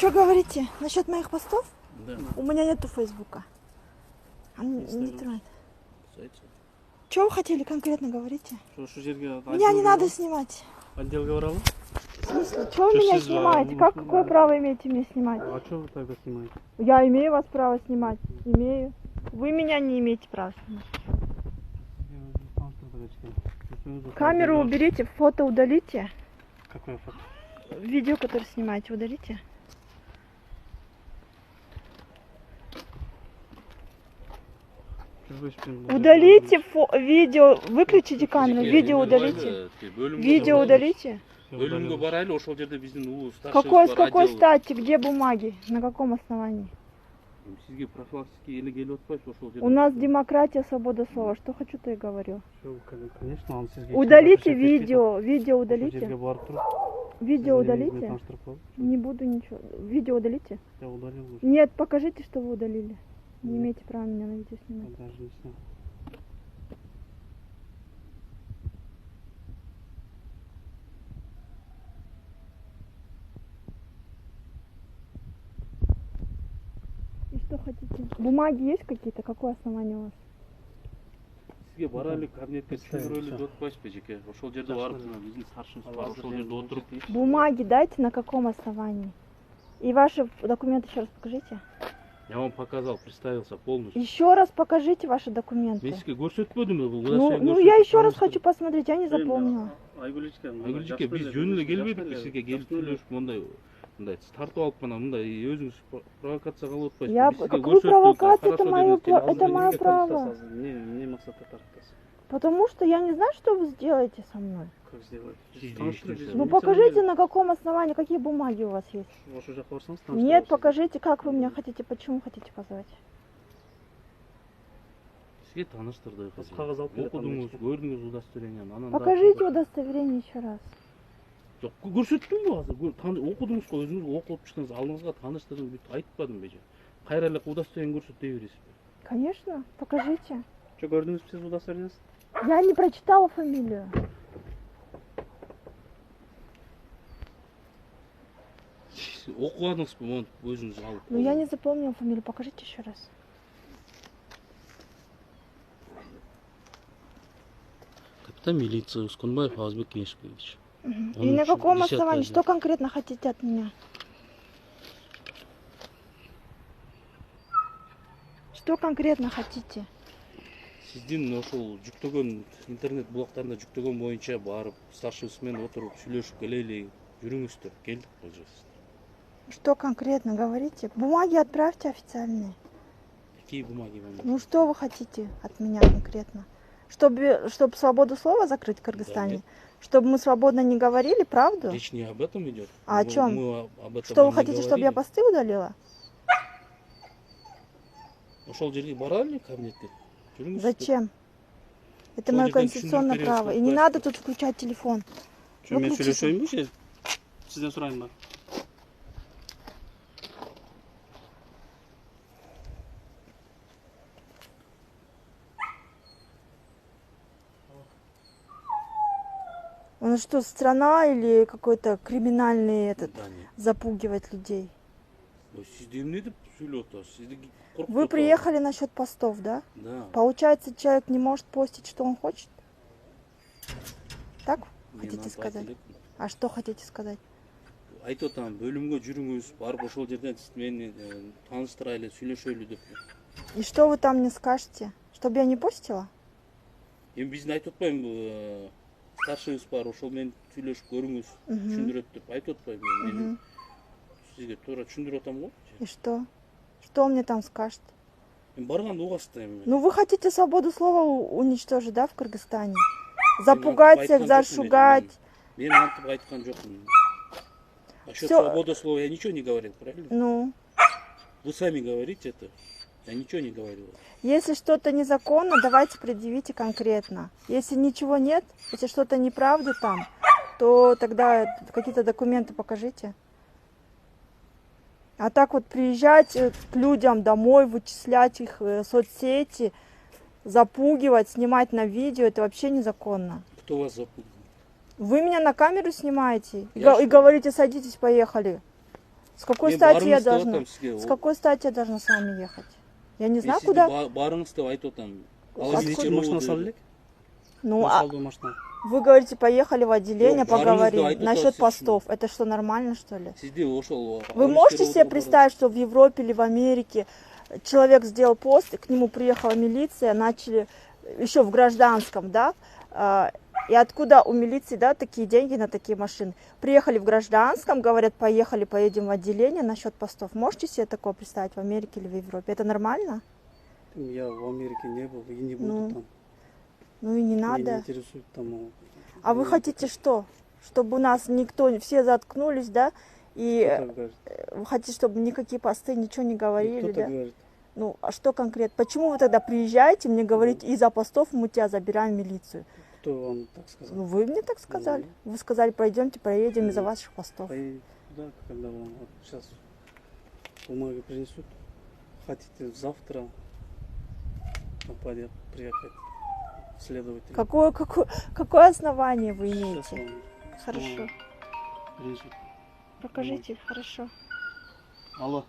Что говорите насчет моих постов? Да. У меня нету Фейсбука. Не трогает. Зайца. Что вы хотели конкретно, говорите? Меня Меня не надо снимать. Отделга брала? В смысле? Что вы меня снимаете? Какое право имеете меня снимать? А что вы тогда снимаете? Я имею вас право снимать. Имею. Вы меня не имеете права снимать. Камеру уберите, фото удалите. Какое фото? Видео, которое снимаете, удалите. Удалите видео, выключите камеру, видео удалите. Видео удалите. Какой, с какой стати, где бумаги, на каком основании? У нас демократия, свобода слова. Что хочу, то и говорю. Удалите видео, видео удалите. Видео удалите. Не буду ничего. Видео удалите. Нет, покажите, что вы удалили. Не имеете права меня на видео снимать. Даже не снял. И что хотите? Бумаги есть какие-то? Какое основание у вас? Сізге барали кабинетке түсіндірілі жотпайсыз ба жеке? Ошол жерде барып, біздің старшинымыз бар, ошол жерде отырып. Бумаги дайте, на каком основании? И ваши документы еще раз покажите. Я вам показал, представился полностью. Еще раз покажите ваши документы. Мен сізге көрсетпедім бе? Ну я еще раз хочу посмотреть, я не запомнила. Айгүлчике, біз жөніне келбедік пе сізге келіп сөйлесіп мындай тартып алып қана мындай өзіңіз провокация қылып отпайсыз. Какую провокацию? Это мое право. Не мақсатта тартасыз. Потому что я не знаю, что вы сделаете со мной. Как сделать? Ну покажите, на каком основании, какие бумаги у вас есть. Нет, покажите, как вы меня хотите, почему хотите позвать. Сізге таныштырды. Оқыдыңыз, көрдіңіз удостоверениені. Покажите удостоверение еще раз. Жоқ, көрсеттім бе азыр? Оқыдыңыз ғой, өзіңіз оқып шықтыңыз, алдыңызға таныштырдым, бүйтіп айтпадым бе? Қайрайлық удостоверение көрсет дей бересіз бе? Конечно, покажите. Что, көрдіңіз сіз удостоверениесі? Я не прочитала фамилию. Оқығаныңыз ба, өзіңіз алып. Ну я не запомнила фамилию, покажите еще раз. Капитан милиции Ускунбаев Азбек Кенешбекович. И на каком основании, что конкретно хотите от меня? Что конкретно хотите? Сізден ошол жүктөгөн интернет блоктарында жүктөгөн боюнча барып, старшинсымен отырып, сүйлөшүп келели, жүрүңүздөр, келдик болжо. Что конкретно говорите? Бумаги отправьте официальные. Какие бумаги вам? Ну что вы хотите от меня конкретно? Чтобы свободу слова закрыть в Кыргызстане? Да, чтобы мы свободно не говорили правду? Речь не об этом идет. А о чем? Что вы хотите, чтобы я посты удалила? Ошол жерге барали кабинетке? Зачем? Это мое конституционное право. И не надо тут включать телефон. Что, мен сөйлөшөйүн бе же? Сизден сурайын ба? У нас что, страна или какой-то криминальный запугивать людей? Вы приехали насчет постов, да? Да. Получается, человек не может постить, что он хочет? Так хотите сказать? А что хотите сказать? Айтотам, бөлүмгө жүрүңүз, барып ошол жерден мени тааныштырайлы, сүйлөшөлү деп. И что вы там мне скажете? Чтобы я не постила? Эми биздин айтып атпайм, старшыбыз бар, ошол менен сүйлөшүп көрүңүз, түшүндүрөт деп айтып атпайм. Сизге туура түшүндүрүп атам го. И что? Что он мне там скажет? Барганда угасыз да эми. Ну вы хотите свободу слова уничтожить, да, в Кыргызстане? Запугать всех, зашугать. Мен антип айткан жокмун. Насчет свободы слова я ничего не говорил, правильно? Ну. Вы сами говорите это. Я ничего не говорил. Если что-то незаконно, давайте предъявите конкретно. Если ничего нет, если что-то неправда там, то тогда какие-то документы покажите. А так вот приезжать к людям домой, вычислять их соцсети, запугивать, снимать на видео, это вообще незаконно. Кто вас запугивает? Вы меня на камеру снимаете и говорите, садитесь, поехали. С какой Мен стати я барыңыз деп должна? атам сізге. С какой стати я должна с вами ехать? Я не Мен знаю, сізді куда. барыңыз деп айтып атам. Откуда? Машина салдик? Ну, Машина. вы говорите, поехали в отделение, Жоқ, барыңызды поговорим. айтып Насчет отырсыз постов. Это что, нормально, что ли? Сізде ошол. Вы можете себе представить, что в Европе или в Америке человек сделал пост, и к нему приехала милиция, начали еще в гражданском, да? И откуда у милиции, да, такие деньги на такие машины? Приехали в гражданском, говорят, поехали, поедем в отделение насчет постов. Можете себе такое представить в Америке или в Европе? Это нормально? Я в Америке не был и не Ну, буду там. Ну и не Меня надо. не интересует там. А вы хотите что? Чтобы у нас никто, все заткнулись, да? И Кто так говорит? вы хотите, чтобы никакие посты ничего не говорили, Кто да? так говорит? Ну, а что конкретно? Почему вы тогда приезжаете, мне говорите, из-за постов мы тебя забираем в милицию? Кто вам так сказал? Ну, вы мне так сказали. Вы сказали, пойдемте, проедем из-за ваших постов. Поедете туда, когда вам вот сейчас бумаги принесут. Хотите завтра приехать следователь. Какое основание вы Сейчас имеете? вам Хорошо. принесут. Покажите, хорошо. Алло.